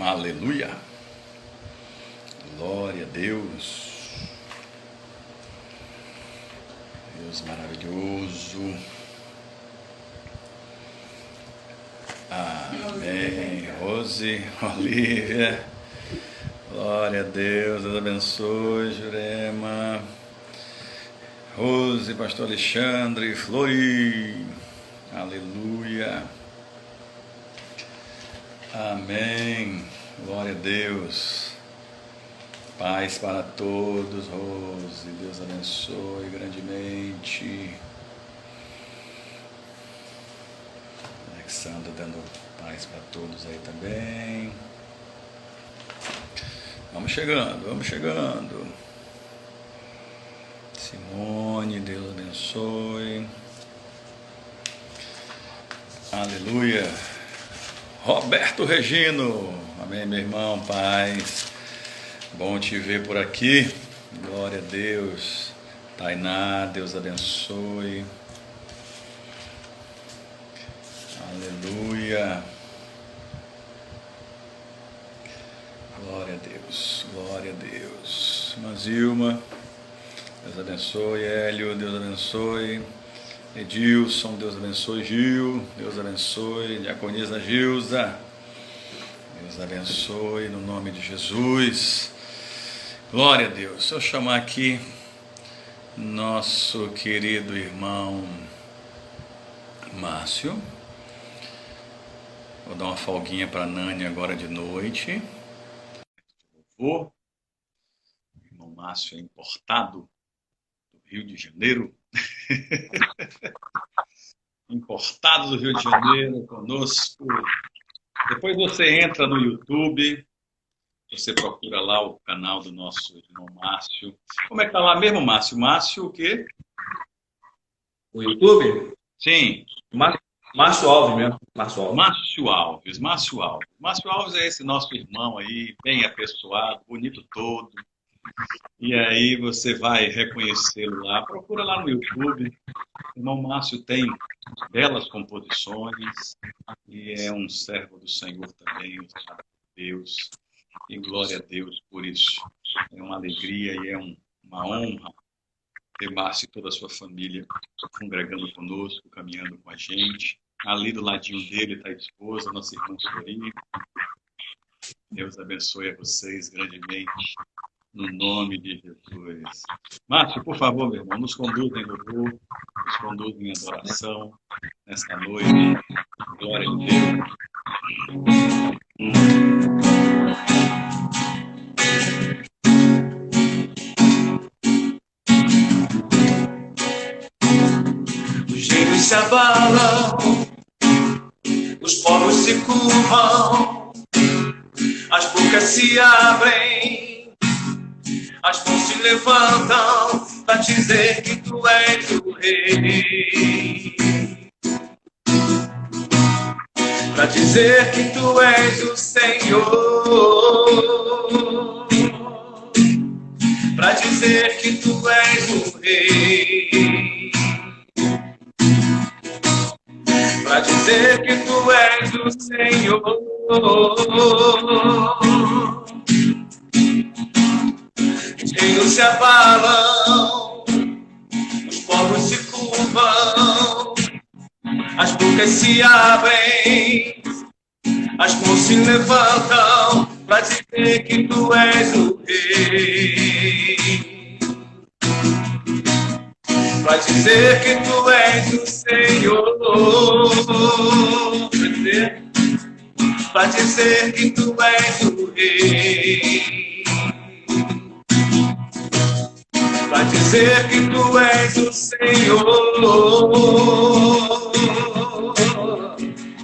Aleluia. Glória a Deus. Deus maravilhoso. Amém. Rose, Olívia. Glória a Deus. Deus abençoe, Jurema. Rose, pastor Alexandre, Flori. Aleluia. Amém. Glória a Deus. Paz para todos, Rose. Deus abençoe grandemente. Alexandre dando paz para todos aí também. Vamos chegando, vamos chegando. Simone, Deus abençoe. Aleluia. Roberto Regino, amém, meu irmão, paz, bom te ver por aqui, glória a Deus. Tainá, Deus abençoe, aleluia, glória a Deus, glória a Deus. Mazilma, Deus abençoe. Hélio, Deus abençoe. Edilson, Deus abençoe. Gil, Deus abençoe. Diaconisa Gilza, Deus abençoe no nome de Jesus. Glória a Deus. Se eu chamar aqui nosso querido irmão Márcio, vou dar uma folguinha para Nani agora de noite. O irmão Márcio é importado do Rio de Janeiro. Importado do Rio de Janeiro conosco. Depois você entra no YouTube, você procura lá o canal do nosso irmão Márcio. Como é que tá lá mesmo, Márcio? Márcio o quê? O YouTube? Sim. Márcio Alves mesmo. Márcio Alves. Márcio Alves. Márcio Alves. Márcio Alves é esse nosso irmão aí, bem apessoado, bonito todo. E aí você vai reconhecê-lo lá. Procura lá no YouTube. O irmão Márcio tem belas composições e é um servo do Senhor também, usado por Deus. E glória a Deus por isso. É uma alegria e é uma honra ter Márcio e toda a sua família congregando conosco, caminhando com a gente. Ali do ladinho dele está a esposa, nossa irmã Flori. Deus abençoe a vocês grandemente. No nome de Jesus. Márcio, por favor, meu irmão, nos conduza em louvor, nos conduza em adoração nesta noite. Glória a Deus. Os gênios se abalam, os povos se curvam, as bocas se abrem. As mãos se levantam para dizer que tu és o rei. Para dizer que tu és o Senhor. Para dizer que tu és o rei. Para dizer que tu és o Senhor. Os reinos se abalam, os povos se curvam, as bocas se abrem, as mãos se levantam para dizer que tu és o rei. Para dizer que tu és o Senhor. Para dizer que tu és o rei. Para dizer que tu és o Senhor.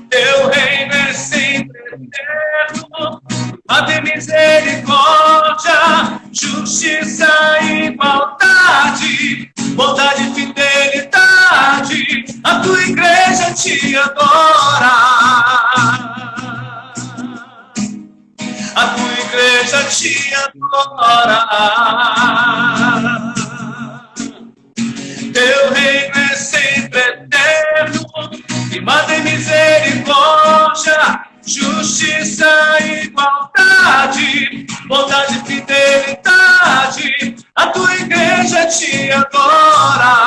Teu reino é sempre eterno, a de misericórdia, justiça e igualdade, bondade e fidelidade, a tua igreja te adora. A tua igreja te adora. Teu reino é sempre eterno, e manda em misericórdia, justiça e igualdade, bondade e fidelidade, a tua igreja te adora.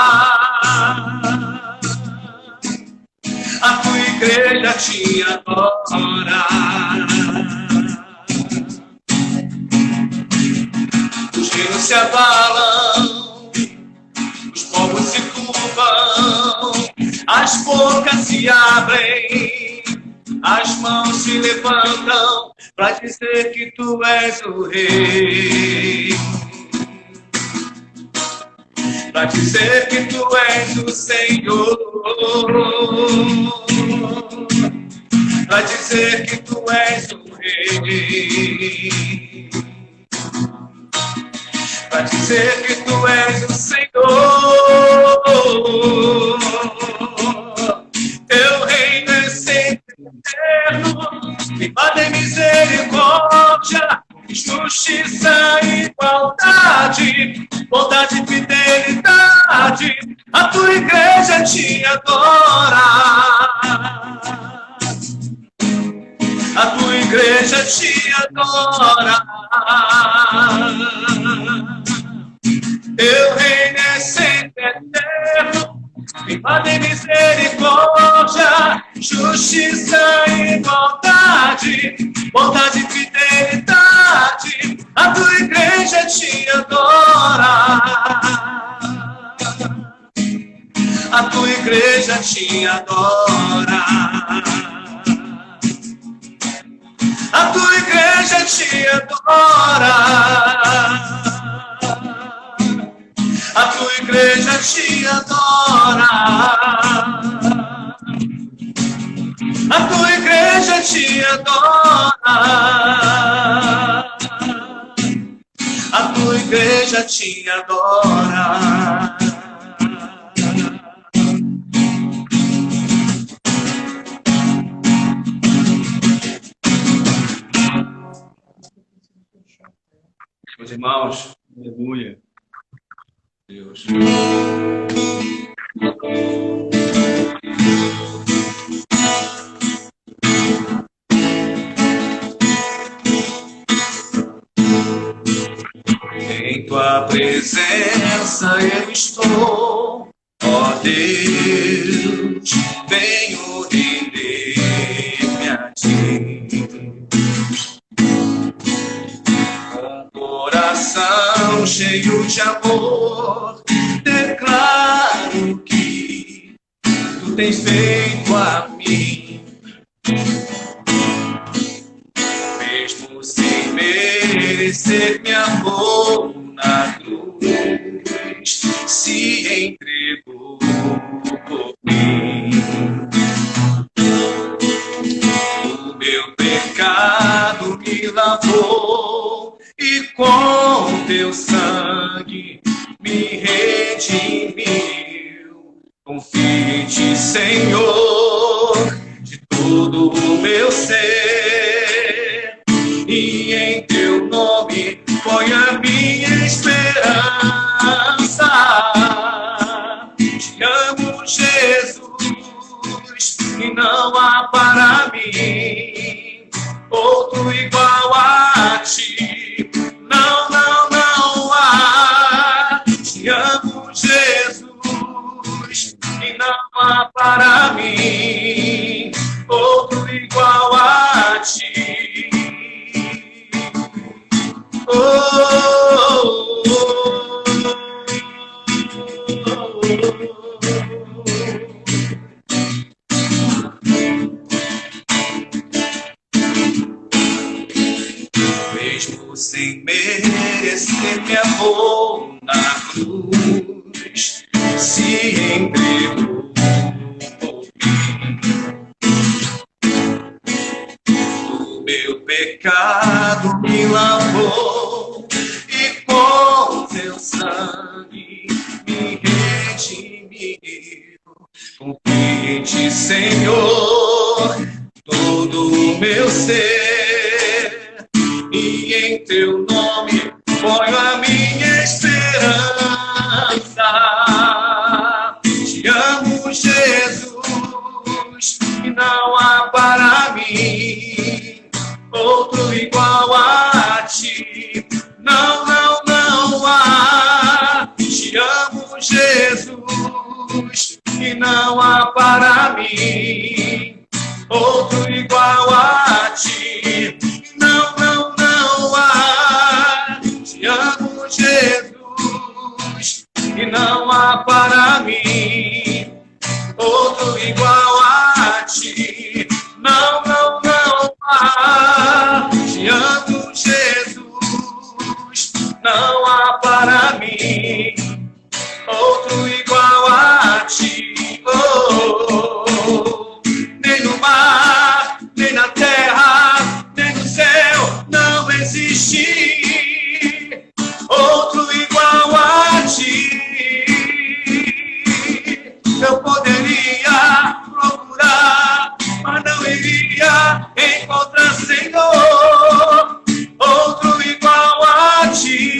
A tua igreja te adora. Os reinos se abalam, os povos se curvam, as bocas se abrem, as mãos se levantam para dizer que tu és o rei. Para dizer que tu és o Senhor. Para dizer que tu és o rei. Para dizer que tu és o Senhor. Teu reino é sempre eterno, livre em misericórdia, justiça e igualdade, bondade e fidelidade, a tua igreja te adora. A tua igreja te adora. Teu reino é sempre eterno, livre em misericórdia, justiça e igualdade, bondade e fidelidade, a tua igreja te adora. A tua igreja te adora. A tua igreja te adora. A tua igreja te adora. A tua igreja te adora. A tua igreja te adora. Meus irmãos, Aleluia. Deus. Em tua presença eu estou, ó Deus, venho render-me a ti. Coração cheio de amor, declaro que tu tens feito a mim. Mesmo sem merecer meu amor na cruz, se entregou por mim. O meu pecado me lavou e com teu sangue me redimiu. Confio em ti, Senhor, de todo o meu ser, e em teu nome põe a minha esperança. Te amo, Jesus, e não há para mim outro igual a ti. Não, não, não há. Te amo, Jesus, e não há para mim outro igual a ti. Oh, oh, oh, oh, oh. Mesmo sem merecer meu amor na cruz, se entregou por mim. O meu pecado me lavou e com teu sangue me redimiu. Confio em ti, Senhor, todo o meu ser, e em teu nome ponho a minha esperança. Te amo, Jesus, e não há para mim outro igual a ti. Não, não, não há. Te amo, Jesus, e não há para mim outro igual a ti. Não, não, não há. Te amo, Jesus, não há para mim outro igual a ti. Oh, oh, oh. Nem no mar, nem na terra, nem no céu não existe outro igual a ti. Eu poderia procurar, mas não iria encontrar, Senhor, outro igual a ti.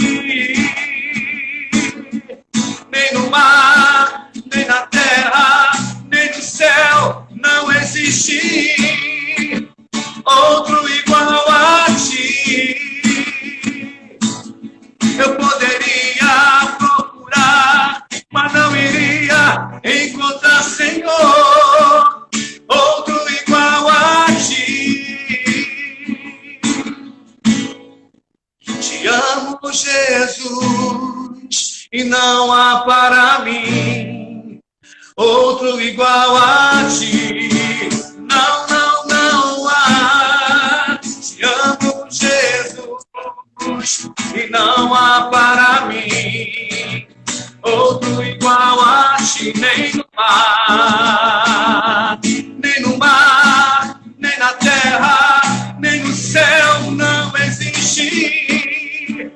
Nem no mar, nem na terra, nem no céu não existe outro igual a ti. Eu poderia procurar, mas não iria encontrar, Senhor, outro igual a ti. Te amo, Jesus, e não há para mim outro igual a ti. Não, não, não há. Te amo, Jesus, e não há para mim outro igual a ti. Nem no mar, nem no mar, nem na terra, nem no céu não existe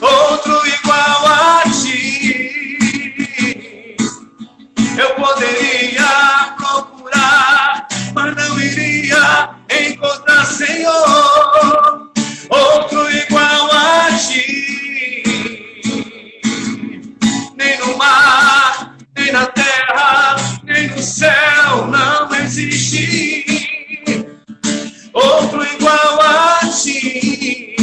outro igual a ti. Eu poderia procurar, mas não iria encontrar, Senhor, outro igual a ti. Nem no mar, nem na terra, nem no céu não existe outro igual a ti.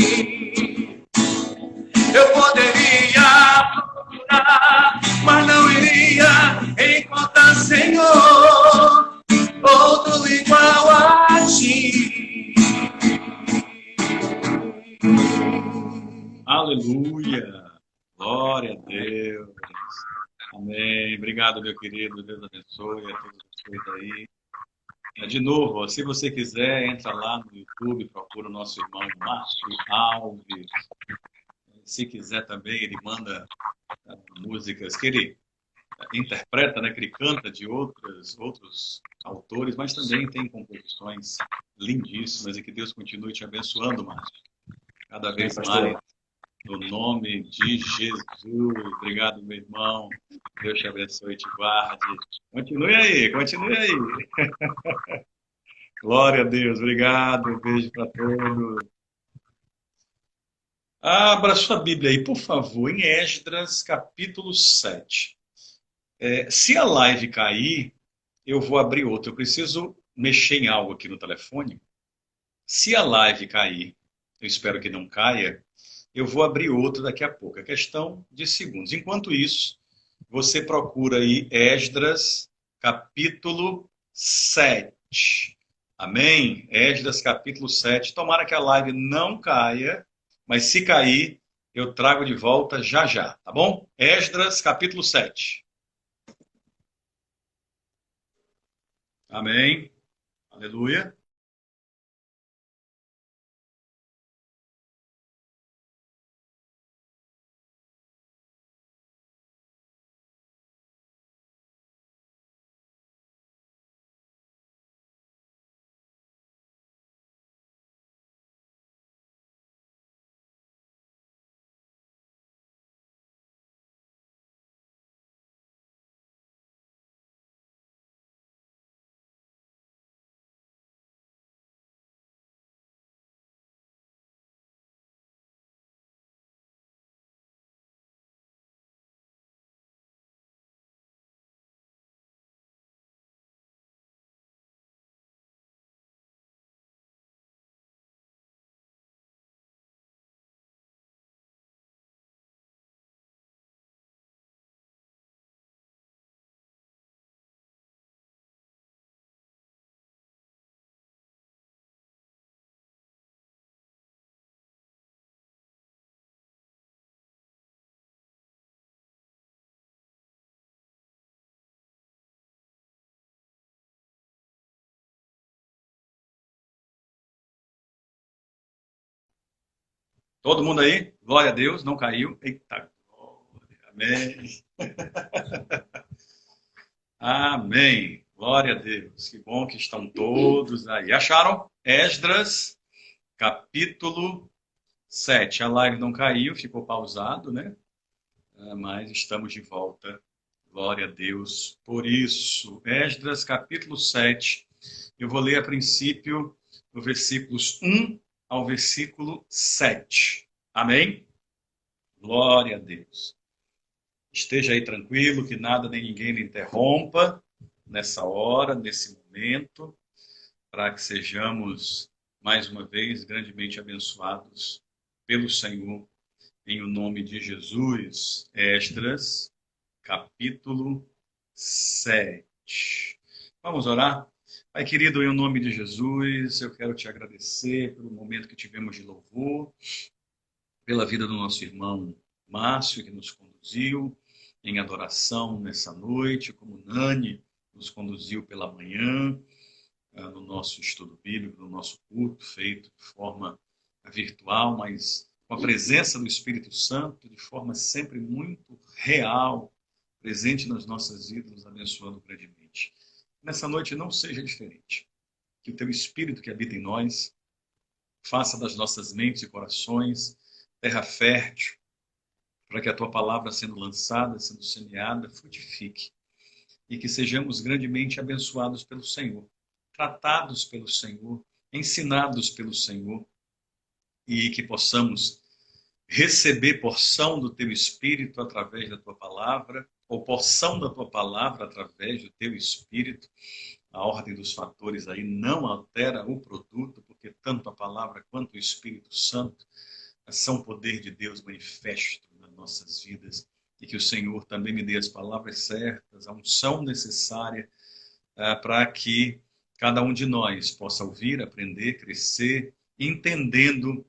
Eu poderia procurar, mas não iria encontrar, Senhor, outro igual a ti. Aleluia! Glória a Deus! Amém. Obrigado, meu querido. Deus abençoe a todos vocês aí. De novo, se você quiser, entra lá no YouTube, procura o nosso irmão Márcio Alves. Se quiser também, ele manda músicas que ele interpreta, né, que ele canta de outros autores, mas também tem composições lindíssimas e que Deus continue te abençoando, Márcio. Cada vez mais, no nome de Jesus. Obrigado, meu irmão. Deus te abençoe e te guarde. Continue aí, continue aí. Glória a Deus. Obrigado. Beijo para todos. Abra sua Bíblia aí, por favor, em Esdras, capítulo 7. Se a live cair, eu vou abrir outra. Eu preciso mexer em algo aqui no telefone. Se a live cair, eu espero que não caia, eu vou abrir outra daqui a pouco. É questão de segundos. Enquanto isso, você procura aí Esdras, capítulo 7. Amém? Esdras, capítulo 7. Tomara que a live não caia. Mas se cair, eu trago de volta já já, tá bom? Esdras, capítulo 7. Amém. Aleluia. Todo mundo aí? Glória a Deus, não caiu. Eita, glória, amém. Amém. Glória a Deus. Que bom que estão todos aí. Acharam? Esdras, capítulo 7. A live não caiu, ficou pausado, né? Mas estamos de volta. Glória a Deus por isso. Esdras, capítulo 7. Eu vou ler a princípio do versículos 1 ao versículo 7. Amém? Glória a Deus. Esteja aí tranquilo, que nada nem ninguém lhe interrompa nessa hora, nesse momento, para que sejamos, mais uma vez, grandemente abençoados pelo Senhor, em o nome de Jesus. Esdras, capítulo 7. Vamos orar? Pai querido, em nome de Jesus, eu quero te agradecer pelo momento que tivemos de louvor, pela vida do nosso irmão Márcio, que nos conduziu em adoração nessa noite, como Nani nos conduziu pela manhã, no nosso estudo bíblico, no nosso culto, feito de forma virtual, mas com a presença do Espírito Santo, de forma sempre muito real, presente nas nossas vidas, nos abençoando grandemente. Nessa noite não seja diferente. Que o teu Espírito que habita em nós faça das nossas mentes e corações terra fértil, para que a tua palavra sendo lançada, sendo semeada, frutifique. E que sejamos grandemente abençoados pelo Senhor, tratados pelo Senhor, ensinados pelo Senhor, e que possamos receber porção do teu Espírito através da tua palavra, ou porção da tua palavra através do teu Espírito. A ordem dos fatores aí não altera o produto, porque tanto a palavra quanto o Espírito Santo são poder de Deus manifesto nas nossas vidas. E que o Senhor também me dê as palavras certas, a unção necessária para que cada um de nós possa ouvir, aprender, crescer, entendendo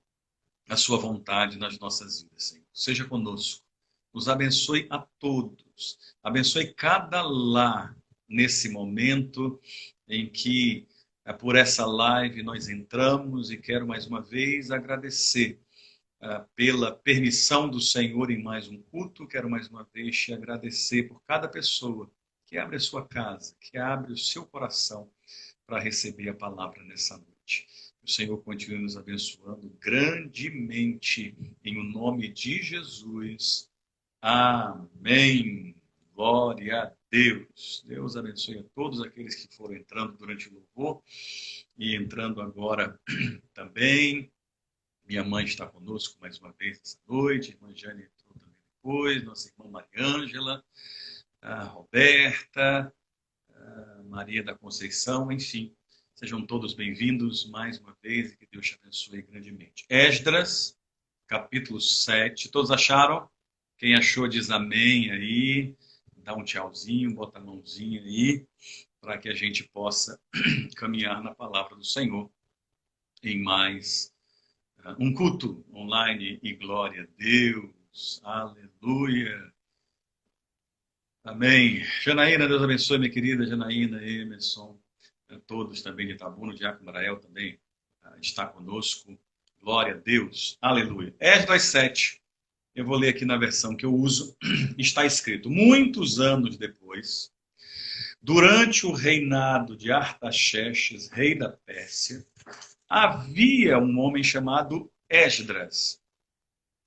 a sua vontade nas nossas vidas, Senhor. Seja conosco. Nos abençoe a todos. Abençoe cada lar nesse momento em que, por essa live, nós entramos, e quero mais uma vez agradecer pela permissão do Senhor em mais um culto. Quero mais uma vez te agradecer por cada pessoa que abre a sua casa, que abre o seu coração para receber a palavra nessa noite. O Senhor continue nos abençoando grandemente, em o nome de Jesus. Amém. Glória a Deus. Deus abençoe a todos aqueles que foram entrando durante o louvor e entrando agora também. Minha mãe está conosco mais uma vez essa noite. A irmã Jane entrou também depois. Nossa irmã Mariângela, a Roberta, a Maria da Conceição, enfim. Sejam todos bem-vindos mais uma vez e que Deus te abençoe grandemente. Esdras, capítulo 7. Todos acharam? Quem achou diz amém aí. Dá um tchauzinho, bota a mãozinha aí, para que a gente possa caminhar na palavra do Senhor em mais um culto online. E glória a Deus. Aleluia. Amém. Janaína, Deus abençoe, minha querida Janaína, Emerson, todos também de Itabuna, o Diácono Marael também está conosco. Glória a Deus. Aleluia. Esdras 7. Eu vou ler aqui na versão que eu uso. Está escrito: muitos anos depois, durante o reinado de Artaxerxes, rei da Pérsia, havia um homem chamado Esdras.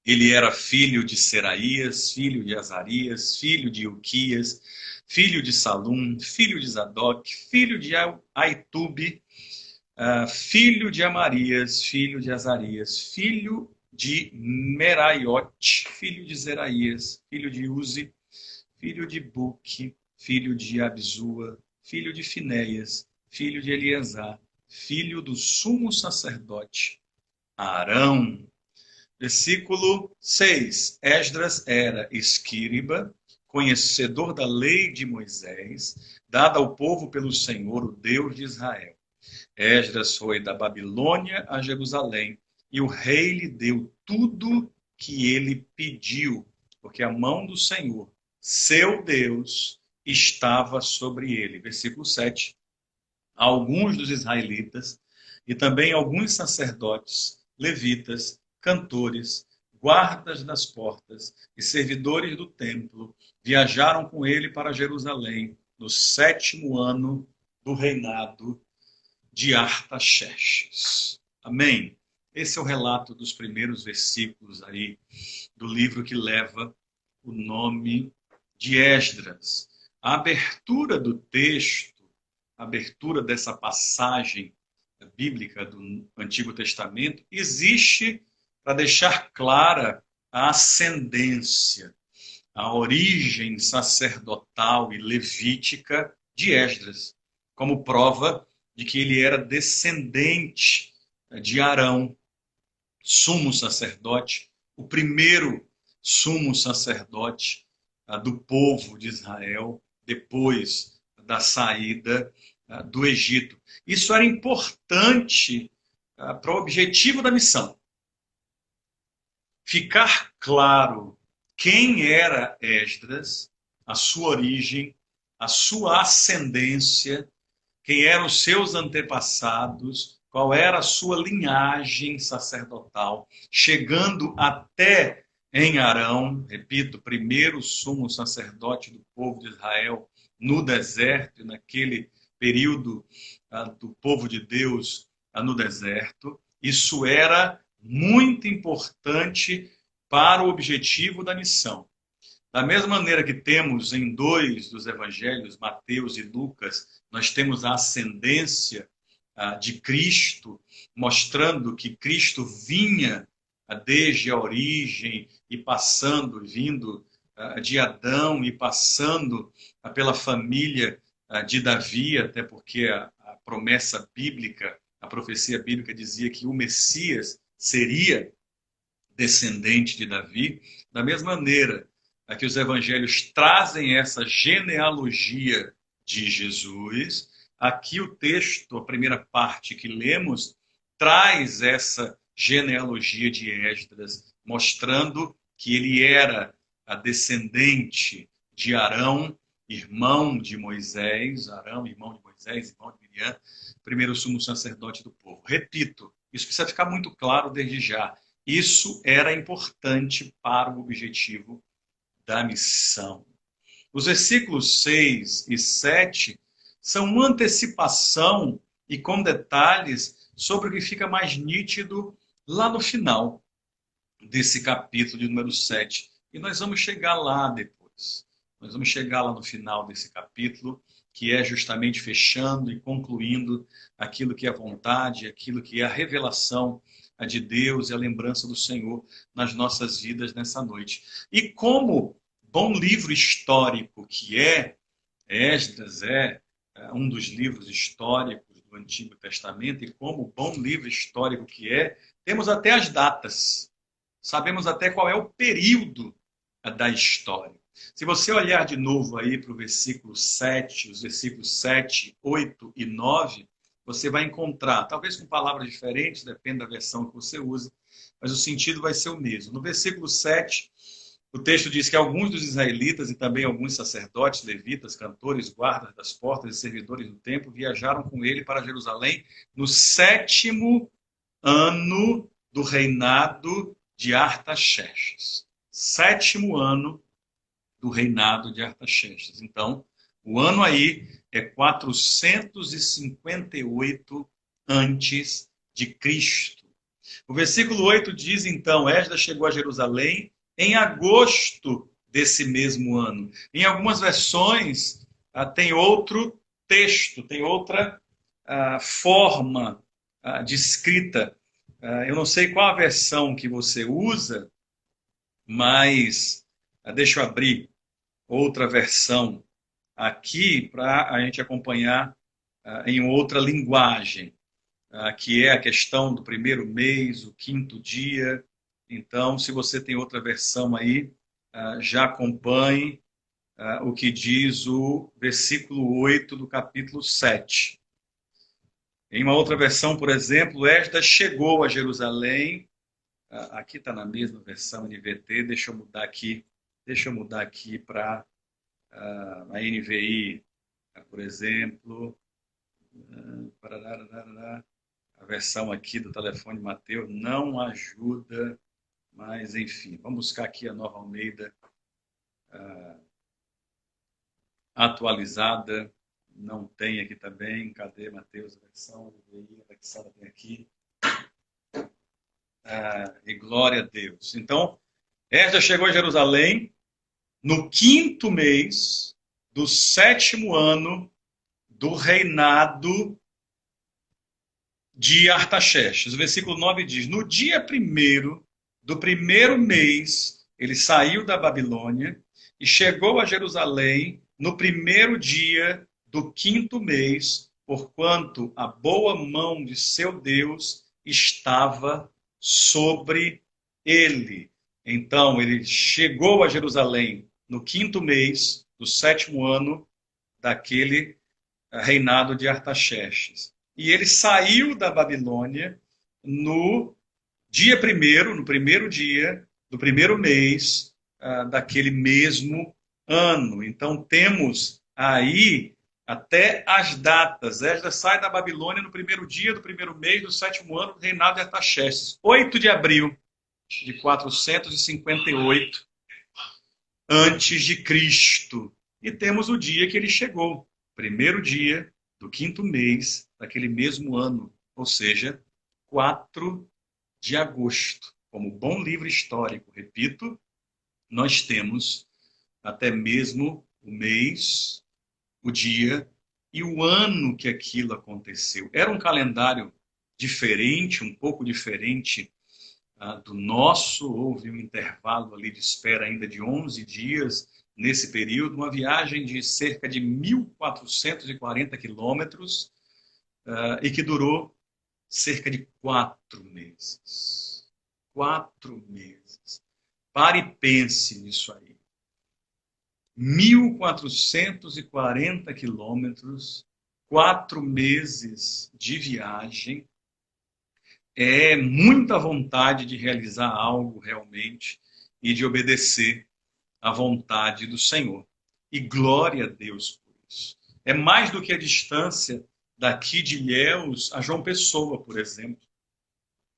Ele era filho de Seraías, filho de Azarias, filho de Ilquias, filho de Salum, filho de Zadok, filho de Aitube, filho de Amarias, filho de Azarias, filho de Meraiote, filho de Zeraías, filho de Uzi, filho de Buque, filho de Abzua, filho de Finéias, filho de Eleazar, filho do sumo sacerdote Arão. Versículo 6. Esdras era escriba, conhecedor da lei de Moisés, dada ao povo pelo Senhor, o Deus de Israel. Esdras foi da Babilônia a Jerusalém, e o rei lhe deu tudo que ele pediu, porque a mão do Senhor, seu Deus, estava sobre ele. Versículo 7. Alguns dos israelitas e também alguns sacerdotes, levitas, cantores, guardas das portas e servidores do templo viajaram com ele para Jerusalém no 7º ano do reinado de Artaxerxes. Amém? Esse é o relato dos primeiros versículos aí do livro que leva o nome de Esdras. A abertura do texto, a abertura dessa passagem bíblica do Antigo Testamento, existe para deixar clara a ascendência, a origem sacerdotal e levítica de Esdras, como prova de que ele era descendente de Arão, sumo sacerdote, o primeiro sumo sacerdote do povo de Israel, depois da saída do Egito. Isso era importante para o objetivo da missão. Ficar claro quem era Esdras, a sua origem, a sua ascendência, quem eram os seus antepassados, qual era a sua linhagem sacerdotal, chegando até em Arão, repito, primeiro sumo sacerdote do povo de Israel no deserto, naquele período do povo de Deus no deserto. Isso era muito importante para o objetivo da missão. Da mesma maneira que temos em 2 dos evangelhos, Mateus e Lucas, nós temos a ascendência de Cristo, mostrando que Cristo vinha desde a origem e passando, vindo de Adão e passando pela família de Davi, até porque a promessa bíblica, a profecia bíblica dizia que o Messias seria descendente de Davi. Da mesma maneira que os evangelhos trazem essa genealogia de Jesus, aqui o texto, a primeira parte que lemos, traz essa genealogia de Esdras, mostrando que ele era a descendente de Arão, irmão de Moisés, Arão, irmão de Moisés, irmão de Miriam, primeiro sumo sacerdote do povo. Repito, isso precisa ficar muito claro desde já. Isso era importante para o objetivo da missão. Os versículos 6 e 7 são uma antecipação e com detalhes sobre o que fica mais nítido lá no final desse capítulo de número 7. E nós vamos chegar lá depois. Nós vamos chegar lá no final desse capítulo, que é justamente fechando e concluindo aquilo que é a vontade, aquilo que é a revelação de Deus e a lembrança do Senhor nas nossas vidas nessa noite. E como bom livro histórico que é, Esdras é um dos livros históricos do Antigo Testamento, e como bom livro histórico que é, temos até as datas. Sabemos até qual é o período da história. Se você olhar de novo aí para o versículo 7, os versículos 7, 8 e 9, você vai encontrar, talvez com palavras diferentes, depende da versão que você usa, mas o sentido vai ser o mesmo. No versículo 7, o texto diz que alguns dos israelitas e também alguns sacerdotes, levitas, cantores, guardas das portas e servidores do templo viajaram com ele para Jerusalém no 7º ano do reinado de Artaxerxes. 7º ano do reinado de Artaxerxes. Então, o ano aí é 458 antes de Cristo. O versículo 8 diz, então, Esdras chegou a Jerusalém em agosto desse mesmo ano. Em algumas versões tem outro texto, tem outra forma de escrita. Eu não sei qual a versão que você usa, mas deixa eu abrir outra versão aqui para a gente acompanhar em outra linguagem, que é a questão do primeiro mês, o 5º dia. Então, se você tem outra versão aí, já acompanhe o que diz o versículo 8 do capítulo 7. Em uma outra versão, por exemplo, Esdras chegou a Jerusalém. Aqui está na mesma versão NVT, deixa eu mudar aqui para a NVI, por exemplo, a versão aqui do telefone Mateus não ajuda, mas enfim, vamos buscar aqui a Nova Almeida atualizada. Não tem aqui também. Cadê Mateus? A versão a tem aqui. E glória a Deus. Então, Esdras chegou a Jerusalém no 5º mês do 7º ano do reinado de Artaxerxes. O versículo 9 diz: no dia 1º do 1º mês, ele saiu da Babilônia e chegou a Jerusalém no 1º dia do 5º mês, porquanto a boa mão de seu Deus estava sobre ele. Então, ele chegou a Jerusalém no 5º mês do 7º ano daquele reinado de Artaxerxes. E ele saiu da Babilônia no dia 1º, no 1º dia do 1º mês daquele mesmo ano. Então, temos aí até as datas. Esdras sai da Babilônia no 1º dia do 1º mês do 7º ano do reinado de Artaxerxes. 8 de abril de 458 antes de Cristo. E temos o dia que ele chegou. 1º dia do 5º mês daquele mesmo ano. Ou seja, 4 de agosto. Como bom livro histórico, repito, nós temos até mesmo o mês, o dia e o ano que aquilo aconteceu. Era um calendário diferente, um pouco diferente do nosso. Houve um intervalo ali de espera ainda de 11 dias nesse período, uma viagem de cerca de 1.440 quilômetros e que durou cerca de 4 meses. 4 meses. Pare e pense nisso aí. 1.440 quilômetros, 4 meses de viagem, é muita vontade de realizar algo realmente e de obedecer à vontade do Senhor. E glória a Deus por isso. É mais do que a distância daqui de Ilhéus a João Pessoa, por exemplo.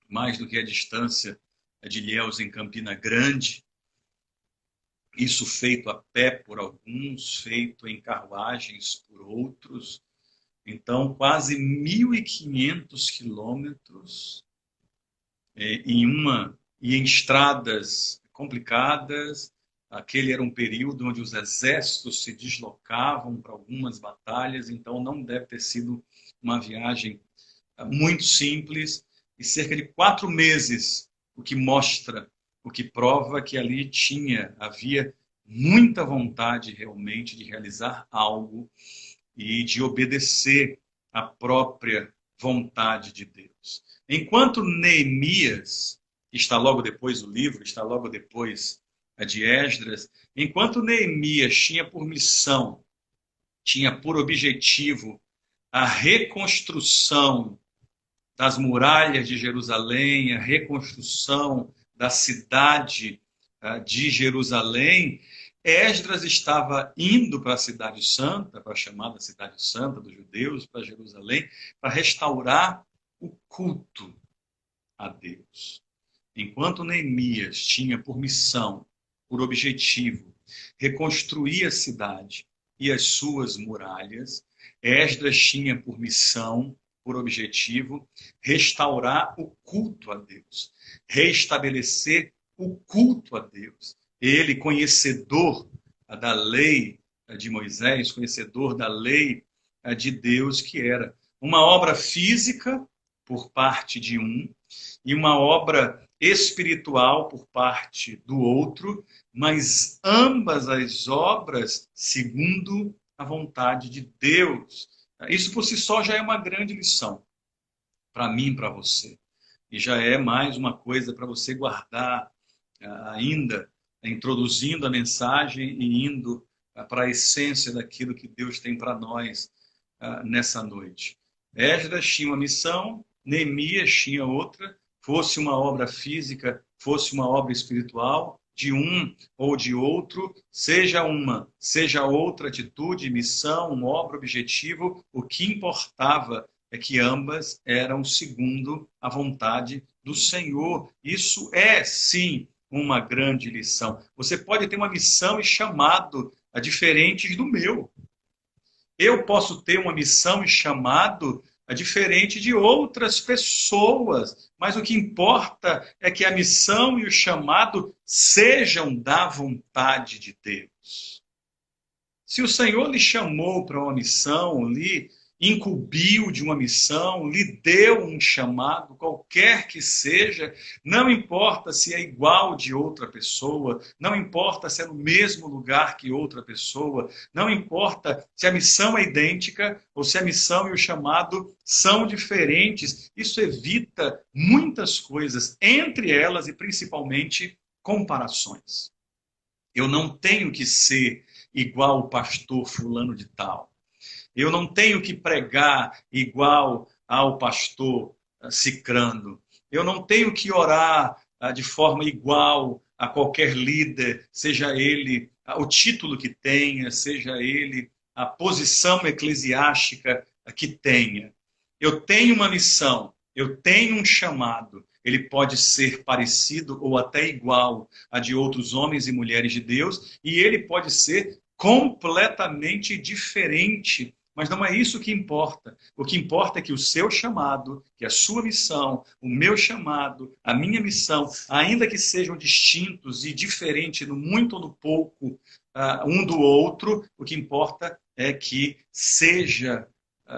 Mais do que a distância de Ilhéus em Campina Grande. Isso feito a pé por alguns, feito em carruagens por outros. Então, quase 1.500 quilômetros em estradas complicadas. Aquele era um período onde os exércitos se deslocavam para algumas batalhas, então não deve ter sido uma viagem muito simples. E cerca de 4 meses, o que mostra, o que prova que ali havia muita vontade realmente de realizar algo e de obedecer à própria vontade de Deus. Enquanto Neemias, está logo depois do livro, está logo depois de Esdras, enquanto Neemias tinha por missão, tinha por objetivo a reconstrução das muralhas de Jerusalém, a reconstrução da cidade de Jerusalém, Esdras estava indo para a Cidade Santa, para a chamada Cidade Santa dos judeus, para Jerusalém, para restaurar o culto a Deus. Enquanto Neemias tinha por missão, por objetivo, reconstruir a cidade e as suas muralhas, Esdras tinha por missão, por objetivo, restaurar o culto a Deus, restabelecer o culto a Deus. Ele, conhecedor da lei de Moisés, conhecedor da lei de Deus, que era uma obra física por parte de um e uma obra espiritual por parte do outro, mas ambas as obras segundo a vontade de Deus. Isso por si só já é uma grande lição para mim e para você. E já é mais uma coisa para você guardar ainda, introduzindo a mensagem e indo para a essência daquilo que Deus tem para nós nessa noite. Esdras tinha uma missão, Neemias tinha outra, fosse uma obra física, fosse uma obra espiritual, de um ou de outro, seja uma, seja outra atitude, missão, obra, objetivo, o que importava é que ambas eram segundo a vontade do Senhor. Isso é, sim, uma grande lição. Você pode ter uma missão e chamado diferentes do meu. Eu posso ter uma missão e chamado diferente de outras pessoas, mas o que importa é que a missão e o chamado sejam da vontade de Deus. Se o Senhor lhe chamou para uma missão, lhe incumbiu de uma missão, lhe deu um chamado, qualquer que seja, não importa se é igual de outra pessoa, não importa se é no mesmo lugar que outra pessoa, não importa se a missão é idêntica ou se a missão e o chamado são diferentes. Isso evita muitas coisas, entre elas e principalmente comparações. Eu não tenho que ser igual o pastor fulano de tal. Eu não tenho que pregar igual ao pastor Cicrano. Eu não tenho que orar de forma igual a qualquer líder, seja ele o título que tenha, seja ele a posição eclesiástica que tenha. Eu tenho uma missão, eu tenho um chamado. Ele pode ser parecido ou até igual a de outros homens e mulheres de Deus, e ele pode ser completamente diferente. Mas não é isso que importa. O que importa é que o seu chamado, que a sua missão, o meu chamado, a minha missão, ainda que sejam distintos e diferentes no muito ou no pouco um do outro, o que importa é que seja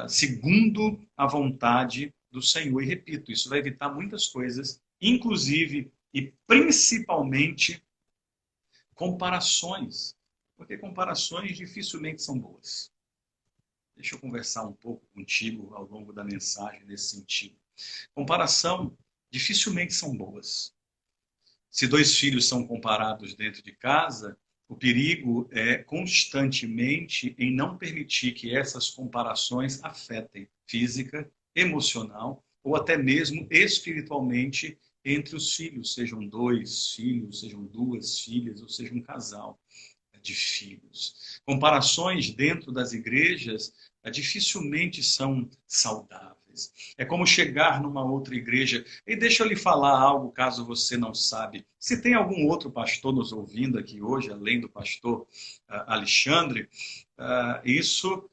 segundo a vontade do Senhor. E repito, isso vai evitar muitas coisas, inclusive e principalmente comparações. Porque comparações dificilmente são boas. Deixa eu conversar um pouco contigo ao longo da mensagem nesse sentido. Comparação dificilmente são boas. Se dois filhos são comparados dentro de casa, o perigo é constantemente em não permitir que essas comparações afetem física, emocional ou até mesmo espiritualmente entre os filhos, sejam dois filhos, sejam duas filhas ou seja um casal de filhos. Comparações dentro das igrejas dificilmente são saudáveis. É como chegar numa outra igreja. E deixa eu lhe falar algo, caso você não sabe. Se tem algum outro pastor nos ouvindo aqui hoje, além do pastor Alexandre, isso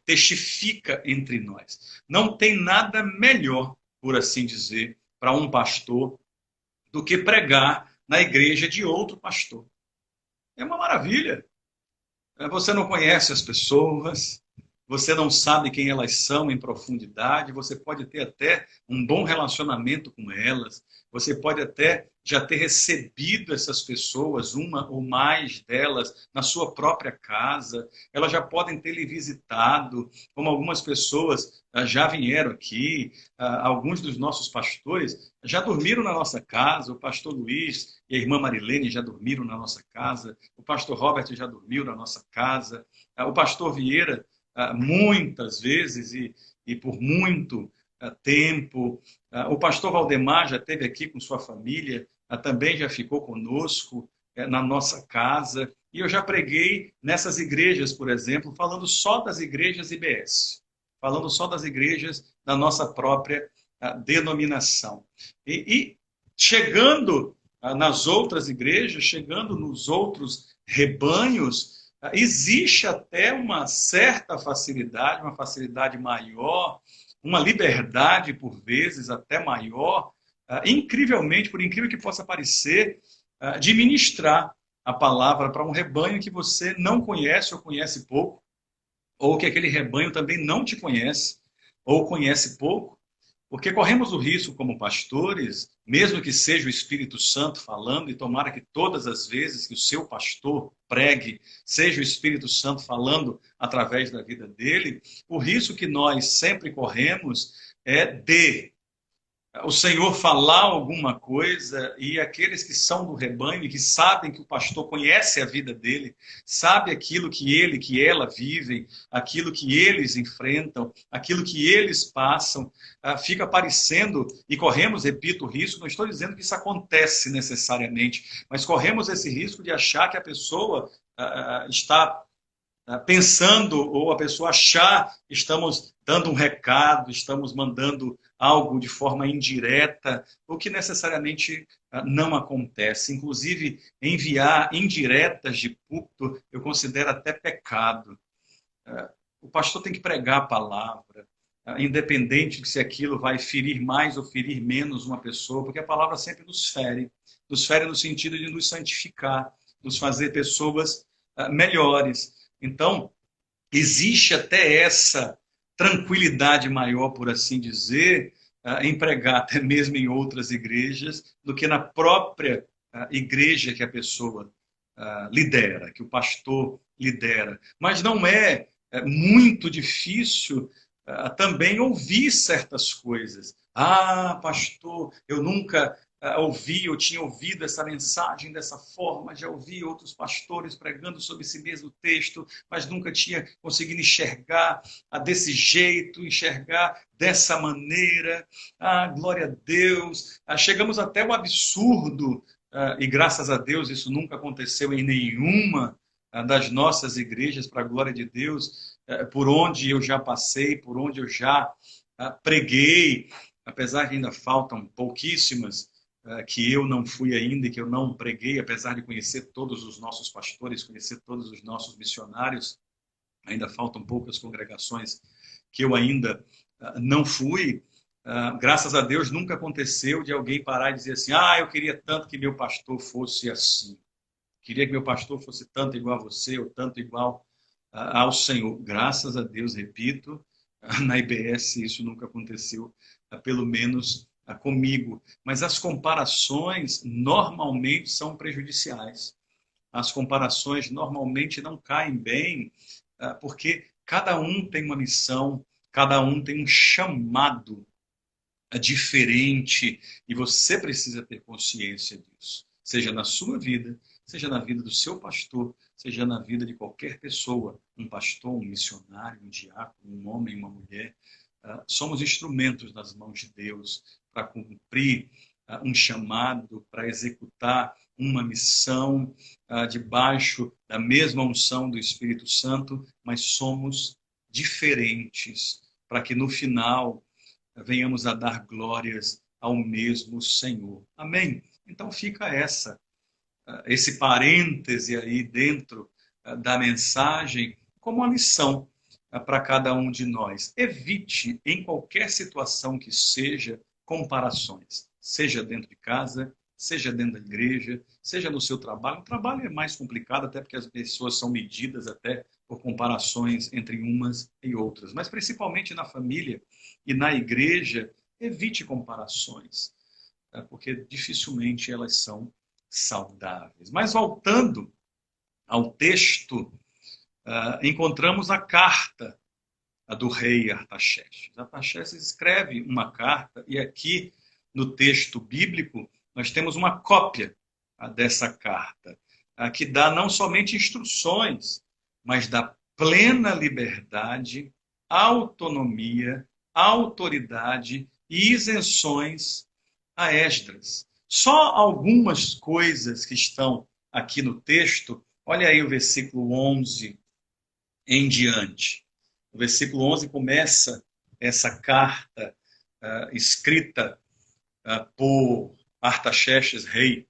testifica entre nós. Não tem nada melhor, por assim dizer, para um pastor do que pregar na igreja de outro pastor. É uma maravilha. Você não conhece as pessoas, você não sabe quem elas são em profundidade, você pode ter até um bom relacionamento com elas, você pode até já ter recebido essas pessoas, uma ou mais delas, na sua própria casa, elas já podem ter lhe visitado, como algumas pessoas já vieram aqui, alguns dos nossos pastores já dormiram na nossa casa, o pastor Luiz e a irmã Marilene já dormiram na nossa casa, o pastor Robert já dormiu na nossa casa, o pastor Vieira muitas vezes e por muito tempo. O pastor Valdemar já esteve aqui com sua família, também já ficou conosco na nossa casa. E eu já preguei nessas igrejas, por exemplo, falando só das igrejas IBS, falando só das igrejas da nossa própria denominação. E chegando nas outras igrejas, chegando nos outros rebanhos, existe até uma certa facilidade, uma facilidade maior, uma liberdade, por vezes, até maior, incrivelmente, por incrível que possa parecer, de ministrar a palavra para um rebanho que você não conhece ou conhece pouco, ou que aquele rebanho também não te conhece ou conhece pouco, porque corremos o risco como pastores, mesmo que seja o Espírito Santo falando, e tomara que todas as vezes que o seu pastor pregue, seja o Espírito Santo falando através da vida dele, o risco que nós sempre corremos é de o Senhor falar alguma coisa e aqueles que são do rebanho e que sabem que o pastor conhece a vida dele, sabe aquilo que ele, que ela vivem, aquilo que eles enfrentam, aquilo que eles passam, fica parecendo, e corremos, repito, o risco, não estou dizendo que isso acontece necessariamente, mas corremos esse risco de achar que a pessoa está pensando, ou a pessoa achar que estamos dando um recado, estamos mandando algo de forma indireta, o que necessariamente não acontece. Inclusive, enviar indiretas de púlpito, eu considero até pecado. O pastor tem que pregar a palavra, independente de se aquilo vai ferir mais ou ferir menos uma pessoa, porque a palavra sempre nos fere no sentido de nos santificar, nos fazer pessoas melhores. Então, existe até essa tranquilidade maior, por assim dizer, em pregar até mesmo em outras igrejas, do que na própria igreja que a pessoa lidera, que o pastor lidera. Mas não é muito difícil também ouvir certas coisas. Ah, pastor, eu nunca eu tinha ouvido essa mensagem dessa forma, já ouvi outros pastores pregando sobre esse mesmo texto, mas nunca tinha conseguido enxergar desse jeito, enxergar dessa maneira. Ah, glória a Deus. Chegamos até o absurdo, e graças a Deus isso nunca aconteceu em nenhuma das nossas igrejas, para a glória de Deus, por onde eu já passei, por onde eu já preguei, apesar que ainda faltam pouquíssimas, que eu não fui ainda e que eu não preguei, apesar de conhecer todos os nossos pastores, conhecer todos os nossos missionários, ainda faltam poucas congregações que eu ainda não fui. Graças a Deus nunca aconteceu de alguém parar e dizer assim, eu queria tanto que meu pastor fosse assim, queria que meu pastor fosse tanto igual a você ou tanto igual ao Senhor. Graças a Deus, repito, na IBS isso nunca aconteceu, pelo menos comigo. Mas as comparações normalmente são prejudiciais. As comparações normalmente não caem bem, porque cada um tem uma missão, cada um tem um chamado diferente, e você precisa ter consciência disso. Seja na sua vida, seja na vida do seu pastor, seja na vida de qualquer pessoa, um pastor, um missionário, um diácono, um homem, uma mulher. Somos instrumentos nas mãos de Deus para cumprir um chamado, para executar uma missão debaixo da mesma unção do Espírito Santo, mas somos diferentes, para que no final venhamos a dar glórias ao mesmo Senhor. Amém? Então fica esse parêntese aí dentro da mensagem como uma lição para cada um de nós. Evite, em qualquer situação que seja, comparações. Seja dentro de casa, seja dentro da igreja, seja no seu trabalho. O trabalho é mais complicado, até porque as pessoas são medidas até por comparações entre umas e outras. Mas principalmente na família e na igreja, evite comparações, porque dificilmente elas são saudáveis. Mas voltando ao texto, encontramos a carta do rei Artaxerxes. Artaxerxes escreve uma carta, e aqui no texto bíblico nós temos uma cópia dessa carta, que dá não somente instruções, mas dá plena liberdade, autonomia, autoridade e isenções a Esdras. Só algumas coisas que estão aqui no texto. Olha aí o versículo 11 em diante. O versículo 11 começa essa carta escrita por Artaxerxes, rei,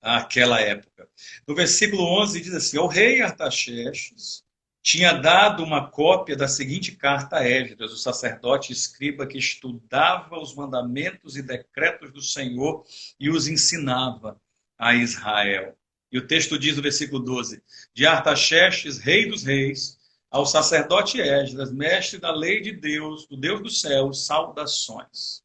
àquela época. No versículo 11 diz assim: o rei Artaxerxes tinha dado uma cópia da seguinte carta a Esdras, o sacerdote escriba que estudava os mandamentos e decretos do Senhor e os ensinava a Israel. E o texto diz no versículo 12: de Artaxerxes, rei dos reis, ao sacerdote Esdras, mestre da lei de Deus, do Deus do céu, saudações.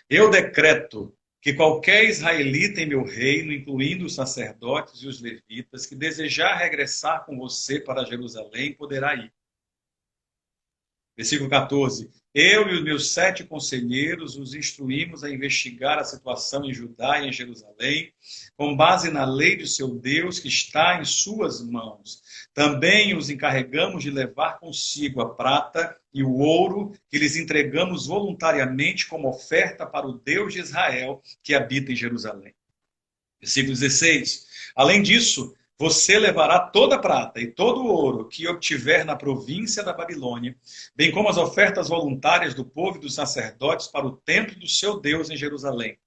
Eu decreto que qualquer israelita em meu reino, incluindo os sacerdotes e os levitas, que desejar regressar com você para Jerusalém, poderá ir. Versículo 14. Eu e os meus 7 conselheiros os instruímos a investigar a situação em Judá e em Jerusalém, com base na lei do seu Deus que está em suas mãos. Também os encarregamos de levar consigo a prata e o ouro que lhes entregamos voluntariamente como oferta para o Deus de Israel que habita em Jerusalém. Versículo 16. Além disso, você levará toda a prata e todo o ouro que obtiver na província da Babilônia, bem como as ofertas voluntárias do povo e dos sacerdotes para o templo do seu Deus em Jerusalém.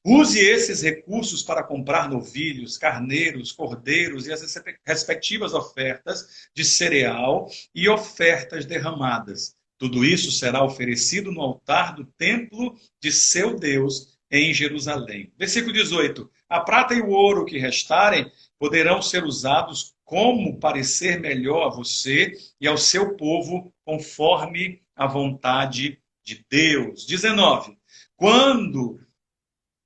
Use esses recursos para comprar novilhos, carneiros, cordeiros e as respectivas ofertas de cereal e ofertas derramadas. Tudo isso será oferecido no altar do templo de seu Deus em Jerusalém. Versículo 18. A prata e o ouro que restarem poderão ser usados como parecer melhor a você e ao seu povo, conforme a vontade de Deus. 19.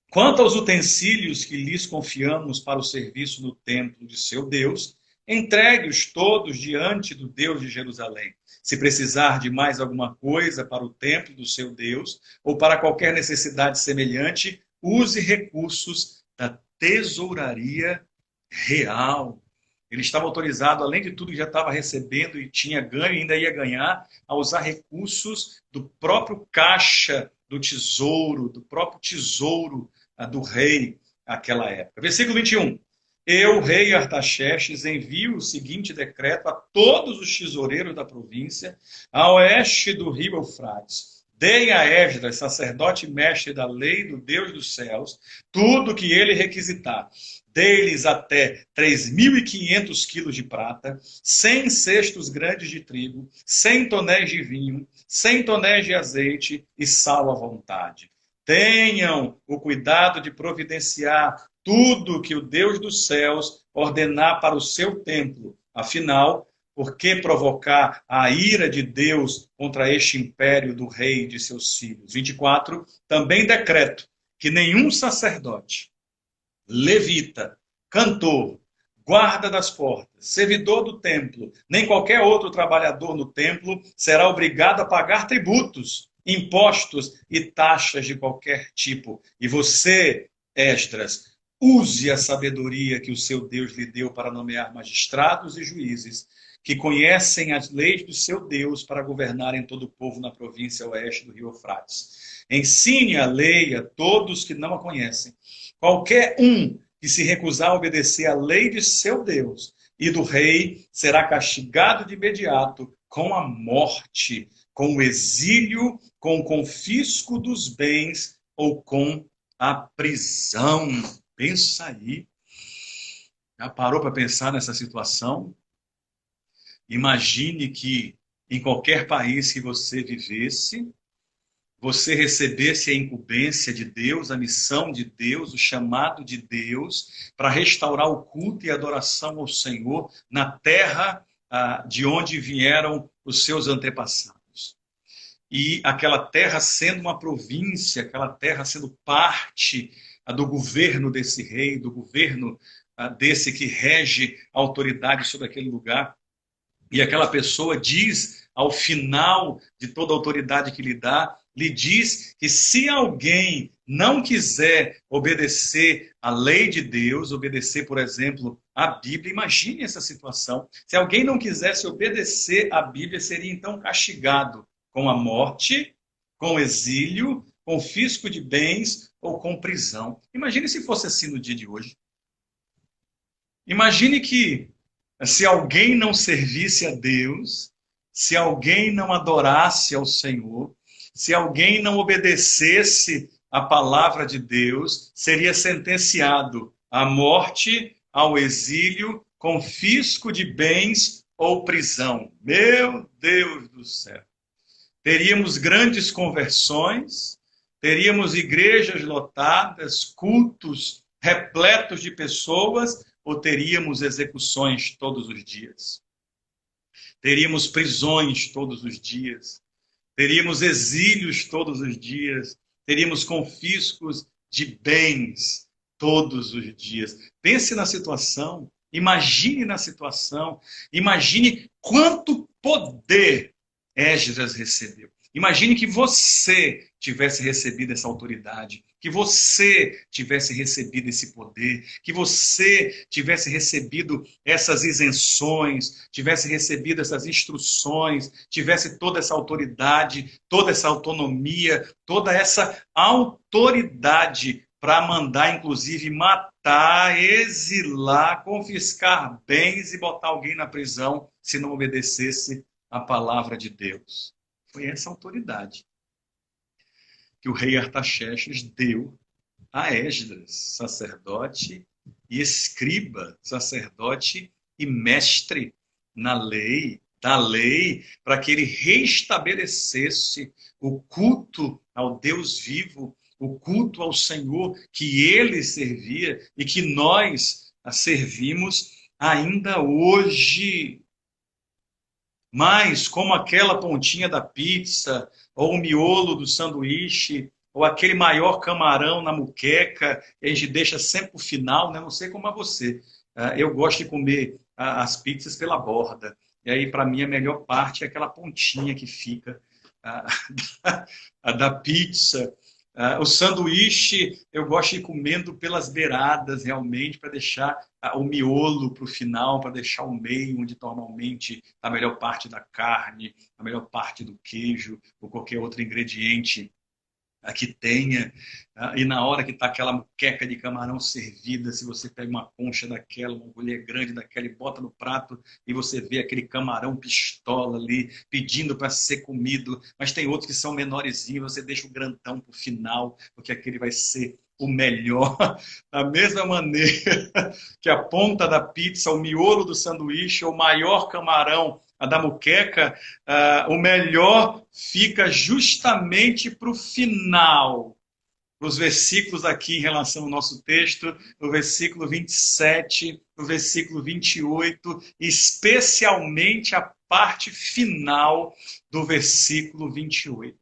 Quanto aos utensílios que lhes confiamos para o serviço no templo de seu Deus, entregue-os todos diante do Deus de Jerusalém. Se precisar de mais alguma coisa para o templo do seu Deus, ou para qualquer necessidade semelhante, use recursos da tesouraria real. Ele estava autorizado, além de tudo que já estava recebendo e tinha ganho, e ainda ia ganhar, a usar recursos do próprio caixa do tesouro, do próprio tesouro do rei naquela época. Versículo 21. Eu, rei Artaxerxes, envio o seguinte decreto a todos os tesoureiros da província, a oeste do rio Eufrates. Deem a Esdras, sacerdote e mestre da lei do Deus dos céus, tudo que ele requisitar. Dê-lhes até 3.500 quilos de prata, 100 cestos grandes de trigo, 100 tonéis de vinho, 100 tonéis de azeite e sal à vontade. Tenham o cuidado de providenciar tudo que o Deus dos céus ordenar para o seu templo. Afinal, por que provocar a ira de Deus contra este império do rei e de seus filhos? 24. Também decreto que nenhum sacerdote, levita, cantor, guarda das portas, servidor do templo, nem qualquer outro trabalhador no templo será obrigado a pagar tributos, impostos e taxas de qualquer tipo. E você, Esdras, use a sabedoria que o seu Deus lhe deu para nomear magistrados e juízes, que conhecem as leis do seu Deus para governarem todo o povo na província oeste do rio Eufrates. Ensine a lei a todos que não a conhecem. Qualquer um que se recusar a obedecer à lei de seu Deus e do rei será castigado de imediato com a morte, com o exílio, com o confisco dos bens ou com a prisão. Pensa aí. Já parou para pensar nessa situação? Imagine que em qualquer país que você vivesse, você recebesse a incumbência de Deus, a missão de Deus, o chamado de Deus para restaurar o culto e a adoração ao Senhor na terra de onde vieram os seus antepassados. E aquela terra sendo uma província, aquela terra sendo parte do governo desse rei, do governo desse que rege a autoridade sobre aquele lugar. E aquela pessoa diz, ao final de toda a autoridade que lhe dá, lhe diz que se alguém não quiser obedecer à lei de Deus, obedecer, por exemplo, à Bíblia, imagine essa situação. Se alguém não quisesse obedecer à Bíblia, seria então castigado com a morte, com exílio, confisco de bens ou com prisão. Imagine se fosse assim no dia de hoje. Imagine que se alguém não servisse a Deus, se alguém não adorasse ao Senhor, se alguém não obedecesse à palavra de Deus, seria sentenciado à morte, ao exílio, confisco de bens ou prisão. Meu Deus do céu! Teríamos grandes conversões, teríamos igrejas lotadas, cultos repletos de pessoas, ou teríamos execuções todos os dias? Teríamos prisões todos os dias, teríamos exílios todos os dias, teríamos confiscos de bens todos os dias. Pense na situação, imagine na situação, imagine quanto poder Esdras recebeu. Imagine que você tivesse recebido essa autoridade, que você tivesse recebido esse poder, que você tivesse recebido essas isenções, tivesse recebido essas instruções, tivesse toda essa autoridade, toda essa autonomia, toda essa autoridade para mandar, inclusive, matar matar, exilar, confiscar bens e botar alguém na prisão se não obedecesse a palavra de Deus. Foi essa autoridade que o rei Artaxerxes deu a Esdras, sacerdote e escriba, sacerdote e mestre na lei, da lei, para que ele restabelecesse o culto ao Deus vivo, o culto ao Senhor que ele servia e que nós servimos ainda hoje. Mas, como aquela pontinha da pizza, ou o miolo do sanduíche, ou aquele maior camarão na muqueca, que a gente deixa sempre para o final, né? Não sei como é você. Eu gosto de comer as pizzas pela borda. E aí, para mim, a melhor parte é aquela pontinha que fica da pizza. O sanduíche eu gosto de ir comendo pelas beiradas, realmente, para deixar o miolo para o final, para deixar o meio, onde normalmente a melhor parte da carne, a melhor parte do queijo, ou qualquer outro ingrediente que tenha. E na hora que está aquela muqueca de camarão servida, se você pega uma concha daquela, uma colher grande daquela e bota no prato, e você vê aquele camarão pistola ali, pedindo para ser comido, mas tem outros que são menorzinhos, você deixa o grandão para o final, porque aquele vai ser o melhor. Da mesma maneira que a ponta da pizza, o miolo do sanduíche, o maior camarão da muqueca, o melhor fica justamente para o final. Os versículos aqui em relação ao nosso texto, no versículo 27, no versículo 28, especialmente a parte final do versículo 28.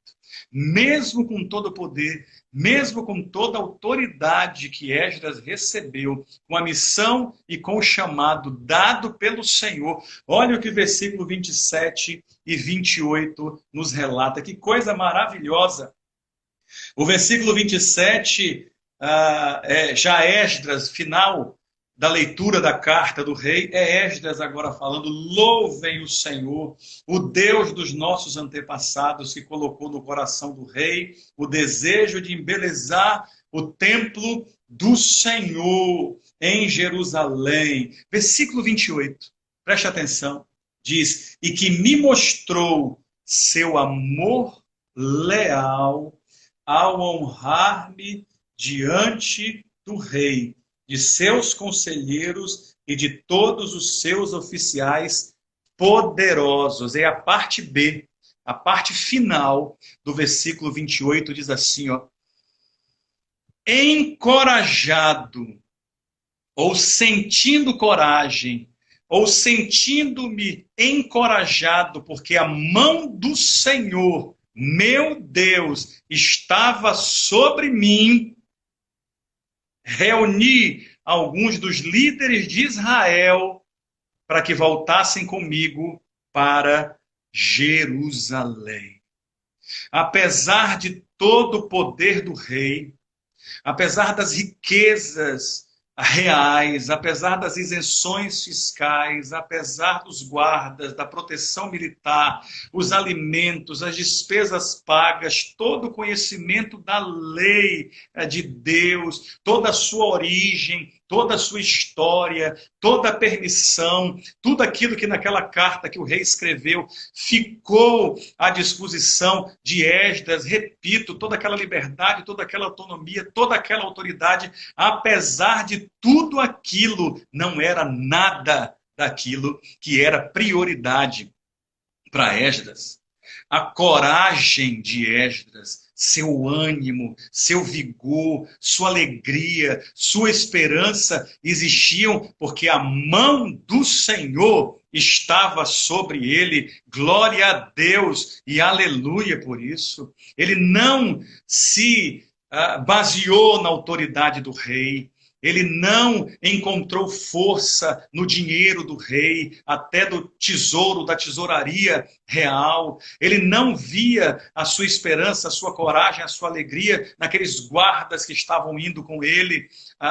Mesmo com todo o poder, mesmo com toda a autoridade que Esdras recebeu, com a missão e com o chamado dado pelo Senhor, olha o que o versículo 27 e 28 nos relata. Que coisa maravilhosa! O versículo 27, já Esdras, final da leitura da carta do rei, é Esdras agora falando: louvem o Senhor, o Deus dos nossos antepassados, que colocou no coração do rei o desejo de embelezar o templo do Senhor em Jerusalém. Versículo 28, preste atenção, diz: e que me mostrou seu amor leal ao honrar-me diante do rei, de seus conselheiros e de todos os seus oficiais poderosos. É a parte B, a parte final do versículo 28 diz assim, ó: encorajado, ou sentindo coragem, ou sentindo-me encorajado, porque a mão do Senhor, meu Deus, estava sobre mim, reuni alguns dos líderes de Israel para que voltassem comigo para Jerusalém. Apesar de todo o poder do rei, apesar das riquezas reais, apesar das isenções fiscais, apesar dos guardas, da proteção militar, os alimentos, as despesas pagas, todo o conhecimento da lei de Deus, toda a sua origem, toda a sua história, toda a permissão, tudo aquilo que naquela carta que o rei escreveu ficou à disposição de Esdras, repito, toda aquela liberdade, toda aquela autonomia, toda aquela autoridade, apesar de tudo aquilo, não era nada daquilo que era prioridade para Esdras. A coragem de Esdras, seu ânimo, seu vigor, sua alegria, sua esperança existiam porque a mão do Senhor estava sobre ele. Glória a Deus e aleluia por isso. Ele não se baseou na autoridade do rei. Ele não encontrou força no dinheiro do rei, até do tesouro, da tesouraria real. Ele não via a sua esperança, a sua coragem, a sua alegria naqueles guardas que estavam indo com ele,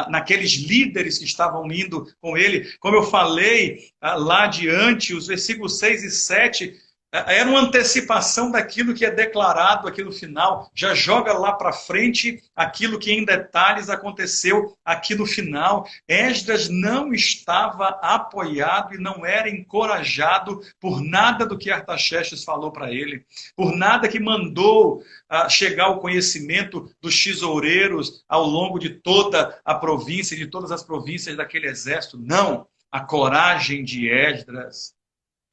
naqueles líderes que estavam indo com ele. Como eu falei lá adiante, os versículos 6 e 7 era uma antecipação daquilo que é declarado aqui no final, já joga lá para frente aquilo que em detalhes aconteceu aqui no final. Esdras não estava apoiado e não era encorajado por nada do que Artaxerxes falou para ele, por nada que mandou chegar ao conhecimento dos tesoureiros ao longo de toda a província, de todas as províncias daquele exército. Não, a coragem de Esdras,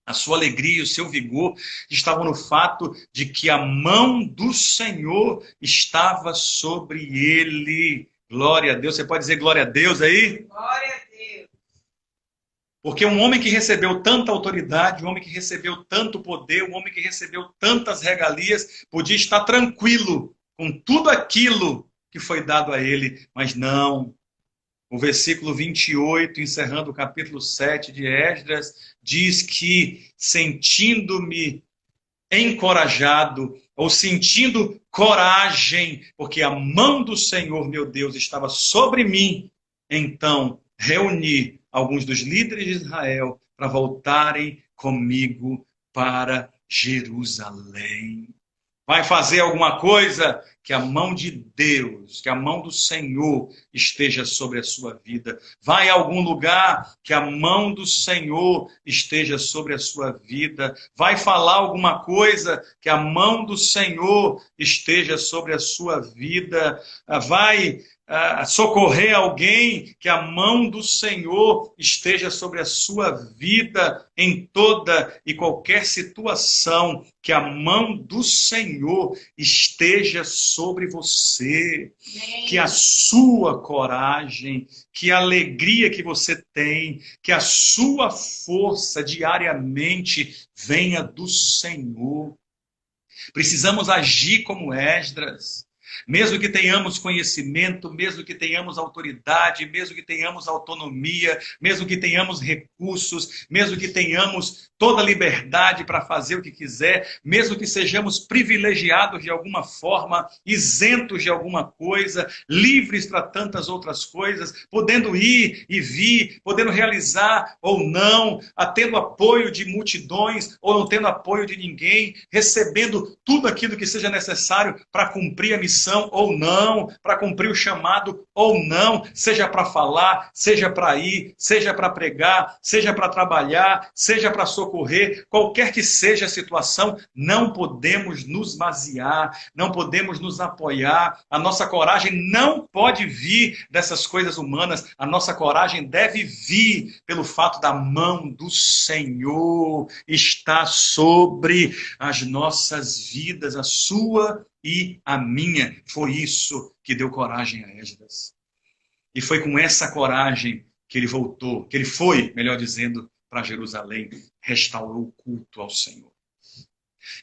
a sua alegria e o seu vigor estavam no fato de que a mão do Senhor estava sobre ele. Glória a Deus. Você pode dizer glória a Deus aí? Glória a Deus. Porque um homem que recebeu tanta autoridade, um homem que recebeu tanto poder, um homem que recebeu tantas regalias, podia estar tranquilo com tudo aquilo que foi dado a ele, mas não. O versículo 28, encerrando o capítulo 7 de Esdras, diz que, sentindo-me encorajado, ou sentindo coragem, porque a mão do Senhor, meu Deus, estava sobre mim, então reuni alguns dos líderes de Israel para voltarem comigo para Jerusalém. Vai fazer alguma coisa? Que a mão de Deus, que a mão do Senhor esteja sobre a sua vida. Vai a algum lugar? Que a mão do Senhor esteja sobre a sua vida. Vai falar alguma coisa? Que a mão do Senhor esteja sobre a sua vida. Vai socorrer alguém, que a mão do Senhor esteja sobre a sua vida em toda e qualquer situação, que a mão do Senhor esteja sobre você, que a sua coragem, que a alegria que você tem, que a sua força diariamente venha do Senhor. Precisamos agir como Esdras. Mesmo que tenhamos conhecimento, mesmo que tenhamos autoridade, mesmo que tenhamos autonomia, mesmo que tenhamos recursos, mesmo que tenhamos toda a liberdade para fazer o que quiser, mesmo que sejamos privilegiados de alguma forma, isentos de alguma coisa, livres para tantas outras coisas, podendo ir e vir, podendo realizar ou não, tendo apoio de multidões ou não tendo apoio de ninguém, recebendo tudo aquilo que seja necessário para cumprir a missão ou não, para cumprir o chamado ou não, seja para falar, seja para ir, seja para pregar, seja para trabalhar, seja para socorrer, qualquer que seja a situação, não podemos nos basear, não podemos nos apoiar, a nossa coragem não pode vir dessas coisas humanas, a nossa coragem deve vir pelo fato da mão do Senhor estar sobre as nossas vidas, a sua e a minha. Foi isso que deu coragem a Esdras. E foi com essa coragem que ele voltou, que ele foi, melhor dizendo, para Jerusalém, restaurou o culto ao Senhor.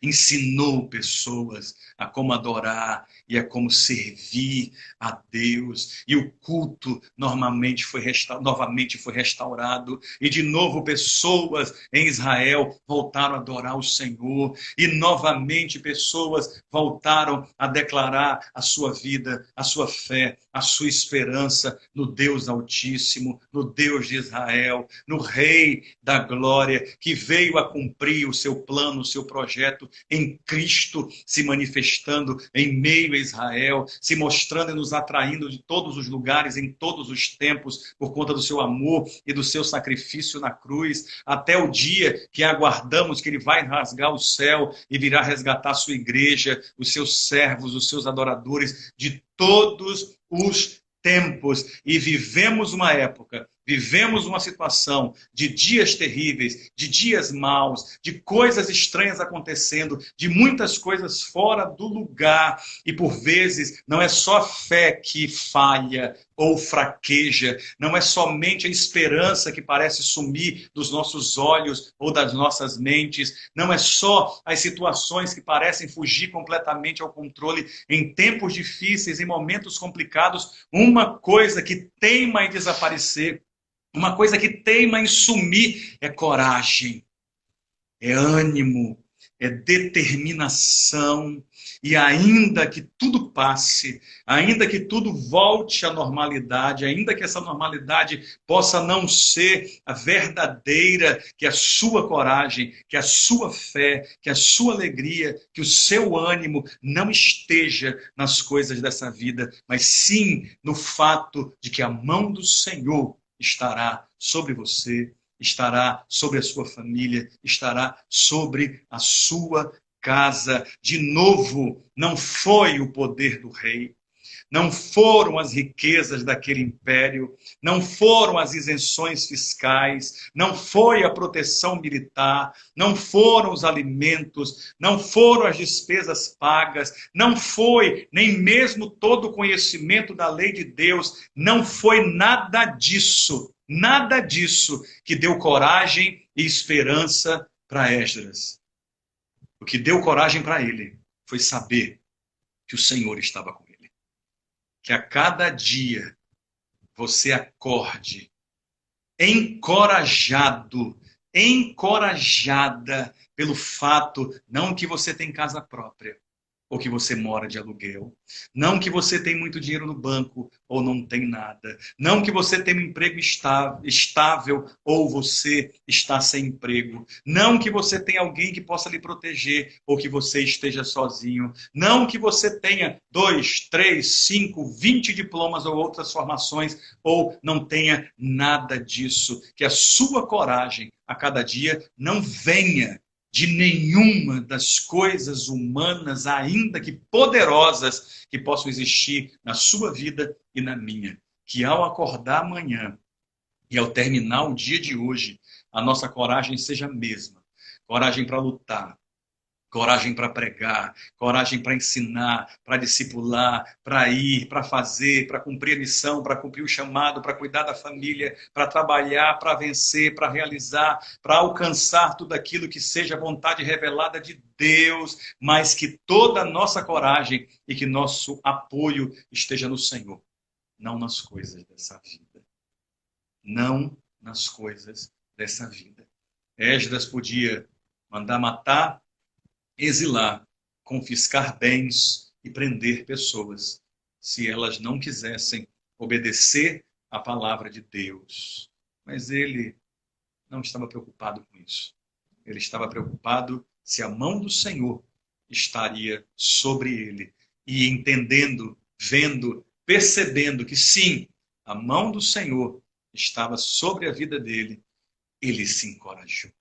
Ensinou pessoas a como adorar e a como servir a Deus. E o culto novamente foi restaurado. E de novo pessoas em Israel voltaram a adorar o Senhor. E novamente pessoas voltaram a declarar a sua vida, a sua fé, a sua esperança no Deus Altíssimo, no Deus de Israel, no Rei da Glória, que veio a cumprir o seu plano, o seu projeto em Cristo, se manifestando em meio a Israel, se mostrando e nos atraindo de todos os lugares, em todos os tempos, por conta do seu amor e do seu sacrifício na cruz, até o dia que aguardamos que ele vai rasgar o céu e virá resgatar a sua igreja, os seus servos, os seus adoradores, de todos os tempos. E vivemos uma época, vivemos uma situação de dias terríveis, de dias maus, de coisas estranhas acontecendo, de muitas coisas fora do lugar. E por vezes não é só a fé que falha ou fraqueja, não é somente a esperança que parece sumir dos nossos olhos ou das nossas mentes, não é só as situações que parecem fugir completamente ao controle em tempos difíceis, em momentos complicados. Uma coisa que teima em desaparecer, uma coisa que teima em sumir é coragem, é ânimo, é determinação, e ainda que tudo passe, ainda que tudo volte à normalidade, ainda que essa normalidade possa não ser a verdadeira, que a sua coragem, que a sua fé, que a sua alegria, que o seu ânimo não esteja nas coisas dessa vida, mas sim no fato de que a mão do Senhor estará sobre você, estará sobre a sua família, estará sobre a sua casa. De novo, não foi o poder do rei, não foram as riquezas daquele império, não foram as isenções fiscais, não foi a proteção militar, não foram os alimentos, não foram as despesas pagas, não foi nem mesmo todo o conhecimento da lei de Deus, não foi nada disso que deu coragem e esperança para Esdras. O que deu coragem para ele foi saber que o Senhor estava com ele. Que a cada dia você acorde encorajado, encorajada pelo fato, não que você tem casa própria, ou que você mora de aluguel, não que você tem muito dinheiro no banco, ou não tem nada, não que você tem um emprego estável, ou você está sem emprego, não que você tenha alguém que possa lhe proteger, ou que você esteja sozinho, não que você tenha 2, 3, 5, 20 diplomas ou outras formações, ou não tenha nada disso, que a sua coragem a cada dia não venha de nenhuma das coisas humanas, ainda que poderosas, que possam existir na sua vida e na minha. Que ao acordar amanhã e ao terminar o dia de hoje, a nossa coragem seja a mesma. Coragem para lutar, coragem para pregar, coragem para ensinar, para discipular, para ir, para fazer, para cumprir a missão, para cumprir o chamado, para cuidar da família, para trabalhar, para vencer, para realizar, para alcançar tudo aquilo que seja a vontade revelada de Deus, mas que toda a nossa coragem e que nosso apoio esteja no Senhor, não nas coisas dessa vida. Não nas coisas dessa vida. Esdras podia mandar matar, exilar, confiscar bens e prender pessoas, se elas não quisessem obedecer à palavra de Deus. Mas ele não estava preocupado com isso. Ele estava preocupado se a mão do Senhor estaria sobre ele. E entendendo, vendo, percebendo que sim, a mão do Senhor estava sobre a vida dele, ele se encorajou.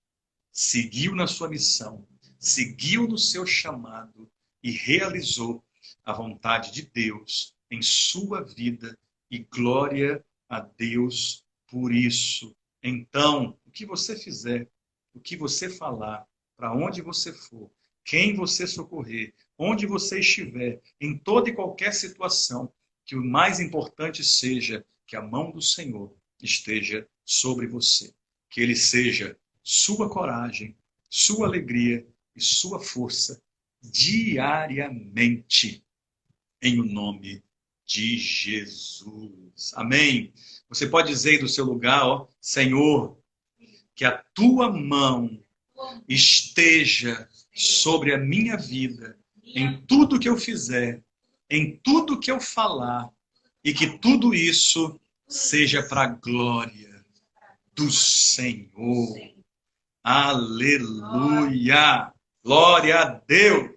Seguiu na sua missão, seguiu no seu chamado e realizou a vontade de Deus em sua vida, e glória a Deus por isso. Então, o que você fizer, o que você falar, para onde você for, quem você socorrer, onde você estiver, em toda e qualquer situação, que o mais importante seja que a mão do Senhor esteja sobre você. Que ele seja sua coragem, sua alegria e sua força diariamente, em o nome de Jesus. Amém? Você pode dizer do seu lugar, ó, Senhor, que a tua mão esteja sobre a minha vida, em tudo que eu fizer, em tudo que eu falar, e que tudo isso seja para a glória do Senhor. Aleluia! Glória a Deus!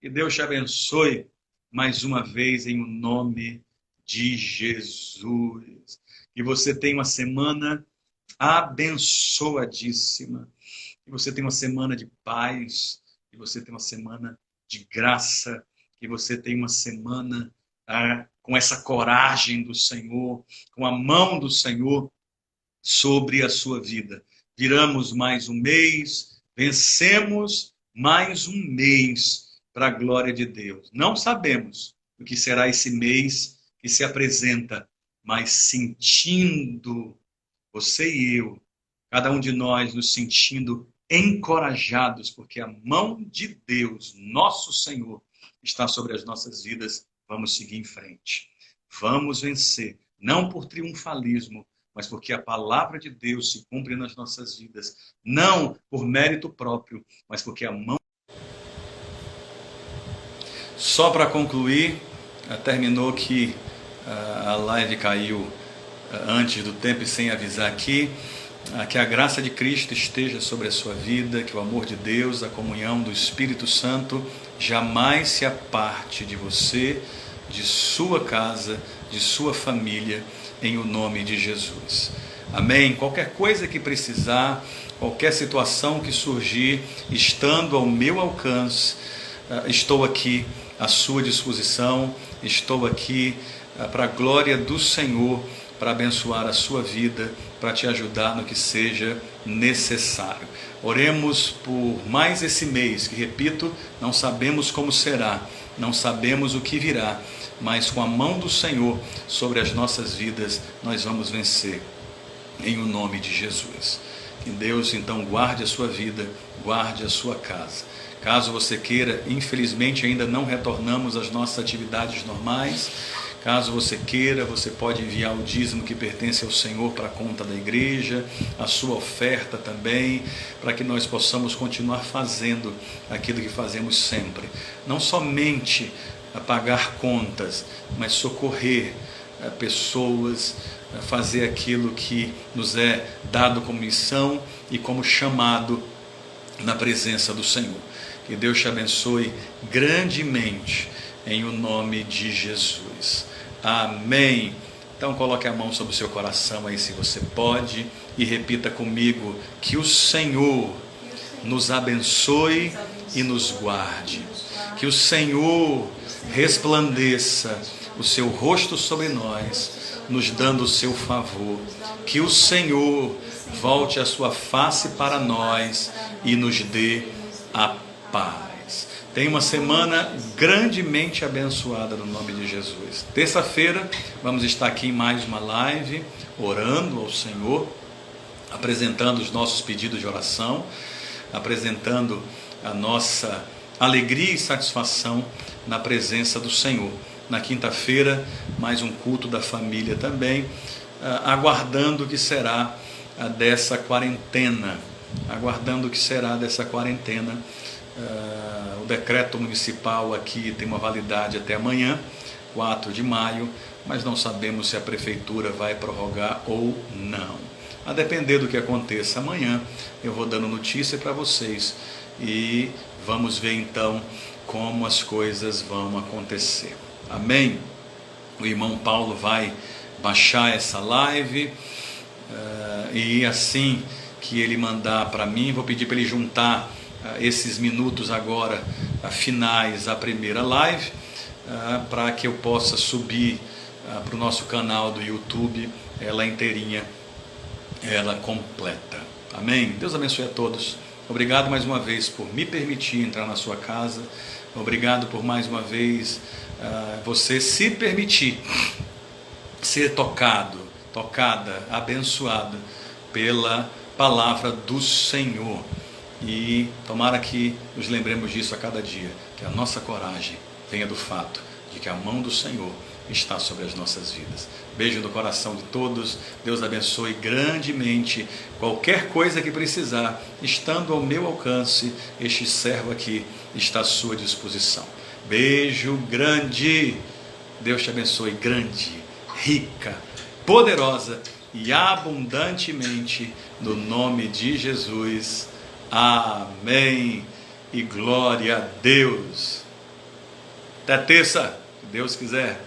Que Deus te abençoe mais uma vez em nome de Jesus. Que você tenha uma semana abençoadíssima. Que você tenha uma semana de paz. Que você tenha uma semana de graça. Que você tenha uma semana com essa coragem do Senhor, com a mão do Senhor sobre a sua vida. Viramos mais um mês, vencemos mais um mês para a glória de Deus. Não sabemos o que será esse mês que se apresenta, mas sentindo, você e eu, cada um de nós nos sentindo encorajados, porque a mão de Deus, nosso Senhor, está sobre as nossas vidas. Vamos seguir em frente. Vamos vencer, não por triunfalismo, mas porque a palavra de Deus se cumpre nas nossas vidas. Não por mérito próprio, mas porque a mão Só para concluir, terminou que a live caiu antes do tempo e sem avisar aqui. Que a graça de Cristo esteja sobre a sua vida, que o amor de Deus, a comunhão do Espírito Santo jamais se aparte de você, de sua casa, de sua família, em o nome de Jesus. Amém? Qualquer coisa que precisar, qualquer situação que surgir, estando ao meu alcance, estou aqui à sua disposição, estou aqui para a glória do Senhor, para abençoar a sua vida, para te ajudar no que seja necessário. Oremos por mais esse mês, que repito, não sabemos como será, não sabemos o que virá, mas com a mão do Senhor sobre as nossas vidas, nós vamos vencer, em o nome de Jesus. Que Deus então guarde a sua vida, guarde a sua casa. Caso você queira, infelizmente ainda não retornamos às nossas atividades normais. Caso você queira, você pode enviar o dízimo que pertence ao Senhor para a conta da igreja, a sua oferta também, para que nós possamos continuar fazendo aquilo que fazemos sempre. Não somente pagar contas, mas socorrer pessoas, fazer aquilo que nos é dado como missão e como chamado na presença do Senhor. Que Deus te abençoe grandemente, em o nome de Jesus. Amém. Então coloque a mão sobre o seu coração aí, se você pode, e repita comigo: que o Senhor nos abençoe e nos guarde. Que o Senhor resplandeça o seu rosto sobre nós, nos dando o seu favor. Que o Senhor volte a sua face para nós e nos dê a paz. Tenha uma semana grandemente abençoada no nome de Jesus. Terça-feira vamos estar aqui em mais uma live, orando ao Senhor, apresentando os nossos pedidos de oração, apresentando a nossa alegria e satisfação na presença do Senhor. Na quinta-feira, mais um culto da família também, aguardando o que será dessa quarentena, o decreto municipal aqui tem uma validade até amanhã, 4 de maio, mas não sabemos se a prefeitura vai prorrogar ou não. A depender do que aconteça amanhã, eu vou dando notícia para vocês e vamos ver então como as coisas vão acontecer. Amém? O irmão Paulo vai baixar essa live e assim que ele mandar para mim, vou pedir para ele juntar esses minutos agora finais à primeira live, para que eu possa subir para o nosso canal do YouTube ela inteirinha, ela completa. Amém? Deus abençoe a todos. Obrigado mais uma vez por me permitir entrar na sua casa. Obrigado por mais uma vez você se permitir ser tocada, abençoada pela palavra do Senhor. E tomara que nos lembremos disso a cada dia, que a nossa coragem venha do fato de que a mão do Senhor está sobre as nossas vidas. Beijo no coração de todos, Deus abençoe grandemente. Qualquer coisa que precisar, estando ao meu alcance, este servo aqui está à sua disposição. Beijo grande, Deus te abençoe grande, rica, poderosa e abundantemente, no nome de Jesus. Amém e glória a Deus. Até terça, se Deus quiser.